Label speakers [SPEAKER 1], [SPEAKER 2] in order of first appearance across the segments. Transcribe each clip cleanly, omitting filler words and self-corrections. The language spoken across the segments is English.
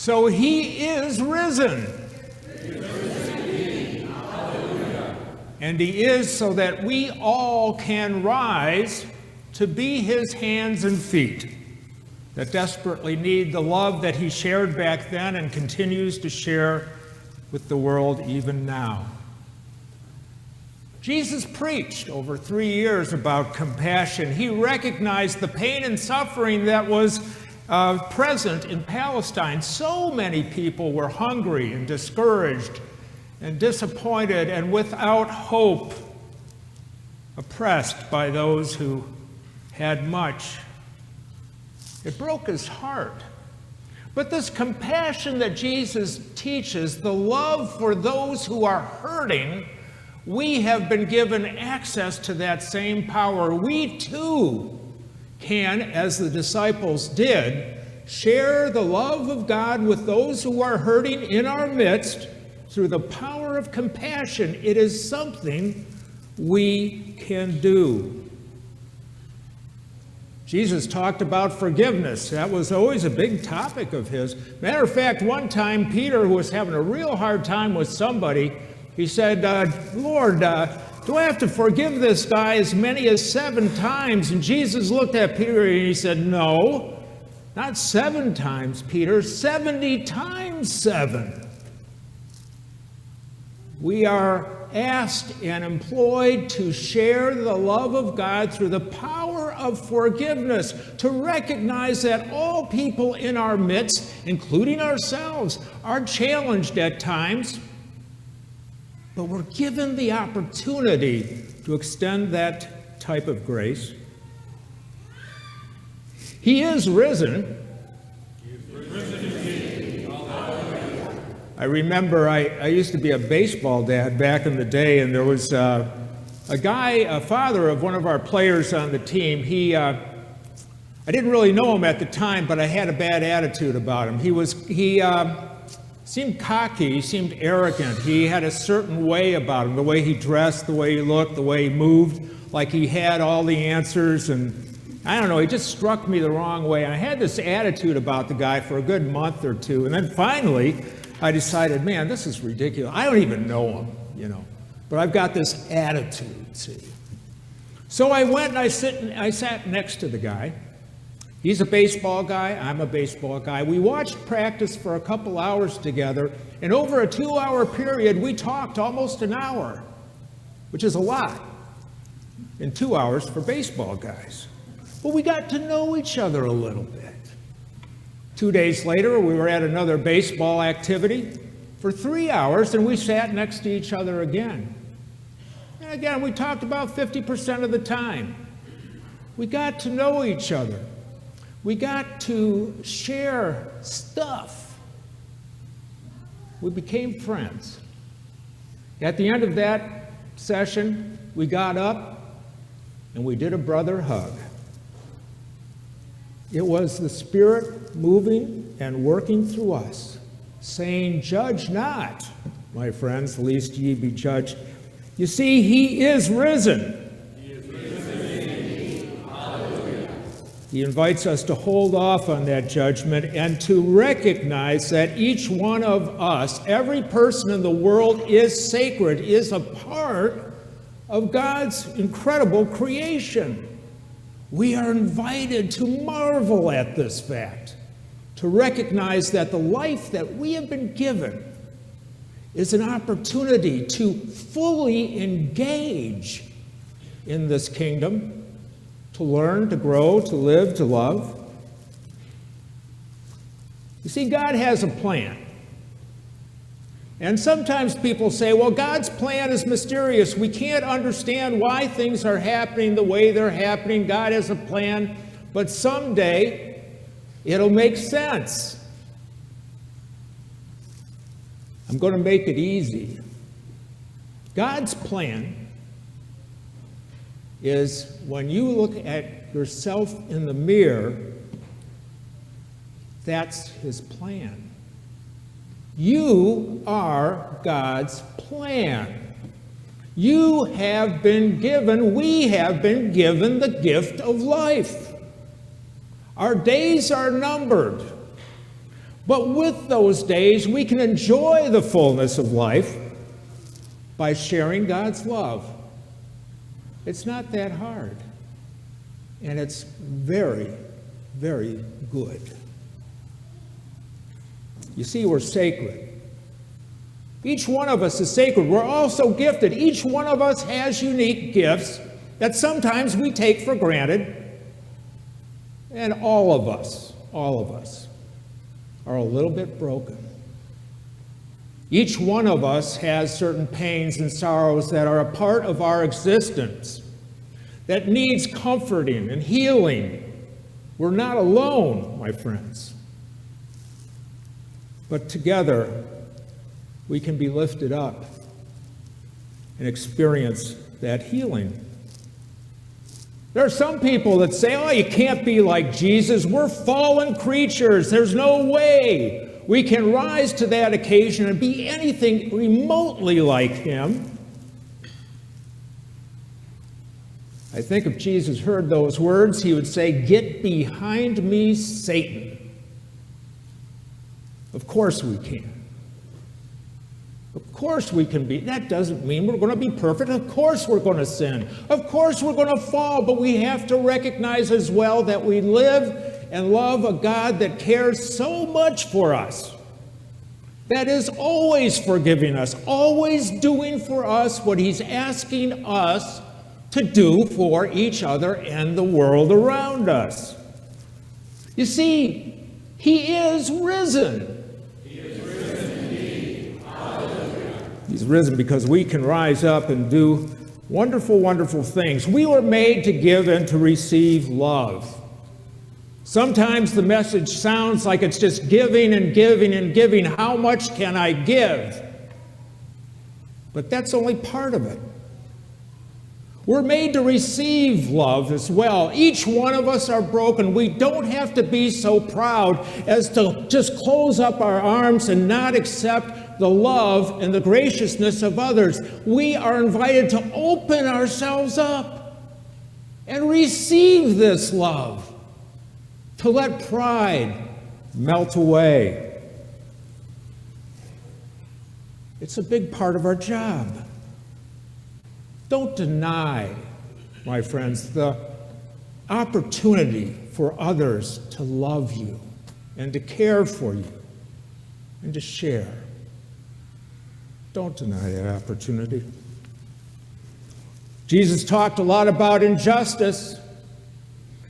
[SPEAKER 1] So he is risen. And he is so that we all can rise to be his hands and feet that desperately need the love that he shared back then and continues to share with the world even now. Jesus preached over 3 years about compassion. He recognized the pain and suffering that was present in Palestine. So many people were hungry and discouraged and disappointed and without hope, oppressed by those who had much. It broke his heart. But this compassion that Jesus teaches, the love for those who are hurting, we have been given access to that same power. We too can, as the disciples did, share the love of God with those who are hurting in our midst through the power of compassion. It is something we can do. Jesus talked about forgiveness. That was always a big topic of his. Matter of fact, one time Peter, who was having a real hard time with somebody, he said, Lord, do I have to forgive this guy as many as 7 times? And Jesus looked at Peter and he said, no, not 7 times, Peter, 70 times 7. We are asked and employed to share the love of God through the power of forgiveness, to recognize that all people in our midst, including ourselves, are challenged at times, but we're given the opportunity to extend that type of grace. He is risen. I remember I used to be a baseball dad back in the day, and there was a father of one of our players on the team. I didn't really know him at the time, but I had a bad attitude about him. He seemed cocky, he seemed arrogant. He had a certain way about him, the way he dressed, the way he looked, the way he moved, like he had all the answers, and I don't know, he just struck me the wrong way. And I had this attitude about the guy for a good month or two, and then finally I decided, man, this is ridiculous. I don't even know him, but I've got this attitude, see. So I went and I sat next to the guy. He's a baseball guy, I'm a baseball guy. We watched practice for a couple hours together, and over a 2-hour period, we talked almost an hour, which is a lot in 2 hours for baseball guys. But we got to know each other a little bit. 2 days later, we were at another baseball activity for 3 hours, and we sat next to each other again. And again, we talked about 50% of the time. We got to know each other. We got to share stuff. We became friends. At the end of that session, we got up and we did a brother hug. It was the Spirit moving and working through us, saying, "Judge not, my friends, lest ye be judged." You see, he is risen.
[SPEAKER 2] He is risen indeed. Hallelujah.
[SPEAKER 1] He invites us to hold off on that judgment and to recognize that each one of us, every person in the world, is sacred, is a part of God's incredible creation. We are invited to marvel at this fact, to recognize that the life that we have been given is an opportunity to fully engage in this kingdom, to learn, to grow, to live, to love. You see, God has a plan. And sometimes people say, well, God's plan is mysterious. We can't understand why things are happening the way they're happening. God has a plan, but someday it'll make sense. I'm going to make it easy. God's plan is when you look at yourself in the mirror, that's his plan. You are God's plan. You have been given, we have been given the gift of life. Our days are numbered, But with those days, we can enjoy the fullness of life by sharing God's love. It's not that hard. And it's very, very good. You see, we're sacred. Each one of us is sacred. We're also gifted. Each one of us has unique gifts that sometimes we take for granted. And all of us are a little bit broken. Each one of us has certain pains and sorrows that are a part of our existence that needs comforting and healing. We're not alone, my friends. But together, we can be lifted up and experience that healing. There are some people that say, oh, you can't be like Jesus. We're fallen creatures. There's no way we can rise to that occasion and be anything remotely like him. I think if Jesus heard those words, he would say, "Get behind me, Satan." Of course we can. Of course we can be. That doesn't mean we're going to be perfect. Of course we're going to sin. Of course we're going to fall, but we have to recognize as well that we live and love a God that cares so much for us, that is always forgiving us, always doing for us what he's asking us to do for each other and the world around us. You see, he is risen. He's risen because we can rise up and do wonderful, wonderful things. We were made to give and to receive love. Sometimes the message sounds like it's just giving and giving and giving. How much can I give? But that's only part of it. We're made to receive love as well. Each one of us are broken. We don't have to be so proud as to just close up our arms and not accept the love and the graciousness of others. We are invited to open ourselves up and receive this love, to let pride melt away. It's a big part of our job. Don't deny, my friends, the opportunity for others to love you and to care for you and to share. Don't deny that opportunity. Jesus talked a lot about injustice.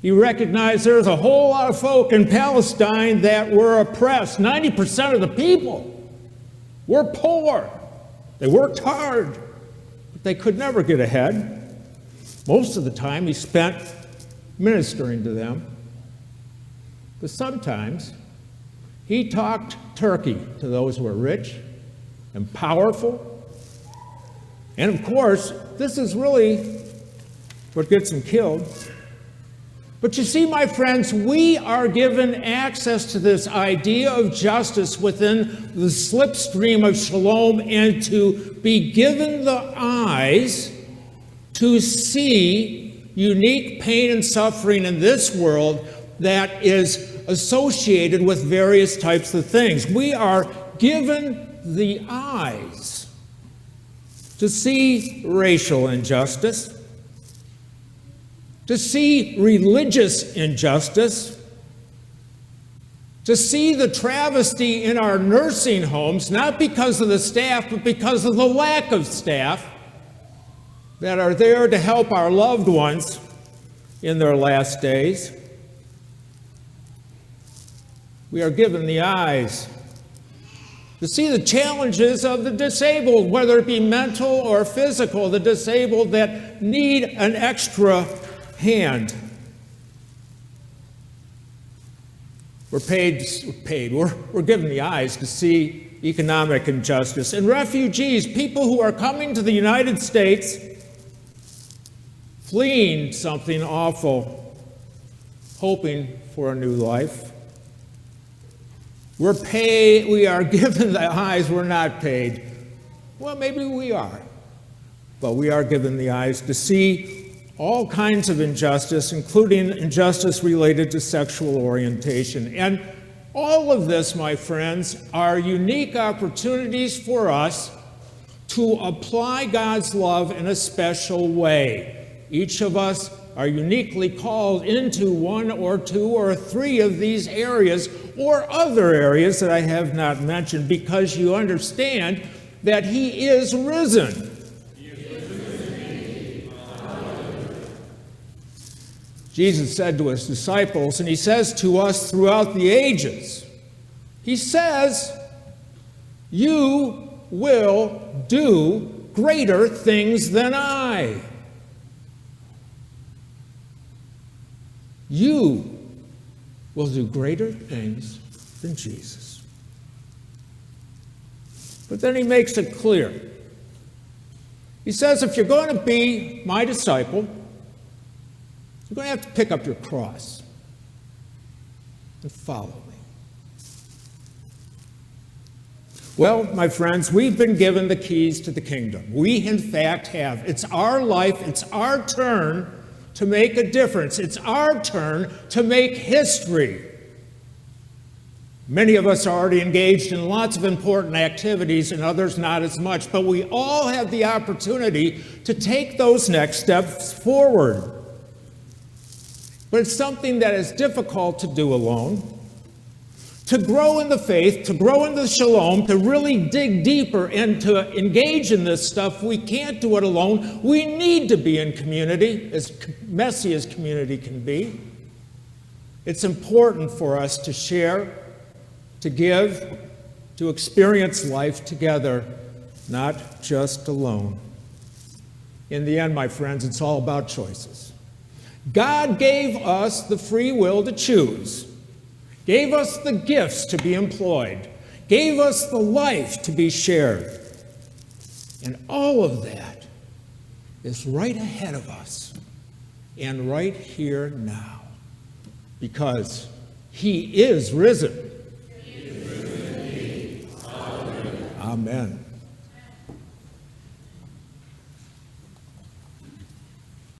[SPEAKER 1] He recognized there's a whole lot of folk in Palestine that were oppressed. 90% of the people were poor. They worked hard, but they could never get ahead. Most of the time he spent ministering to them. But sometimes he talked turkey to those who were rich and powerful. And of course, this is really what gets them killed. But you see, my friends, we are given access to this idea of justice within the slipstream of shalom, and to be given the eyes to see unique pain and suffering in this world that is associated with various types of things. We are given the eyes to see racial injustice, to see religious injustice, to see the travesty in our nursing homes, not because of the staff, but because of the lack of staff that are there to help our loved ones in their last days. We are given the eyes to see the challenges of the disabled, whether it be mental or physical, the disabled that need an extra hand. We're given the eyes to see economic injustice. And refugees, people who are coming to the United States, fleeing something awful, hoping for a new life. We are given the eyes, we're not paid. Well, maybe we are. But we are given the eyes to see all kinds of injustice, including injustice related to sexual orientation. And All of this, my friends, are unique opportunities for us to apply God's love in a special way. Each of us are uniquely called into one or two or three of these areas or other areas that I have not mentioned, because you understand that He is risen. Jesus said to His disciples, and He says to us throughout the ages, He says, "You will do greater things than I." You will do greater things than Jesus. But then He makes it clear. He says, if you're going to be my disciple, you're going to have to pick up your cross and follow me. Well, my friends, we've been given the keys to the kingdom. We, in fact, have. It's our life. It's our turn to make a difference. It's our turn to make history. Many of us are already engaged in lots of important activities and others not as much, but we all have the opportunity to take those next steps forward. But it's something that is difficult to do alone. To grow in the faith, to grow in the shalom, to really dig deeper and to engage in this stuff, we can't do it alone. We need to be in community, as messy as community can be. It's important for us to share, to give, to experience life together, not just alone. In the end, my friends, it's all about choices. God gave us the free will to choose, gave us the gifts to be employed, gave us the life to be shared. And all of that is right ahead of us and right here now, because He is risen. He is risen indeed. Amen.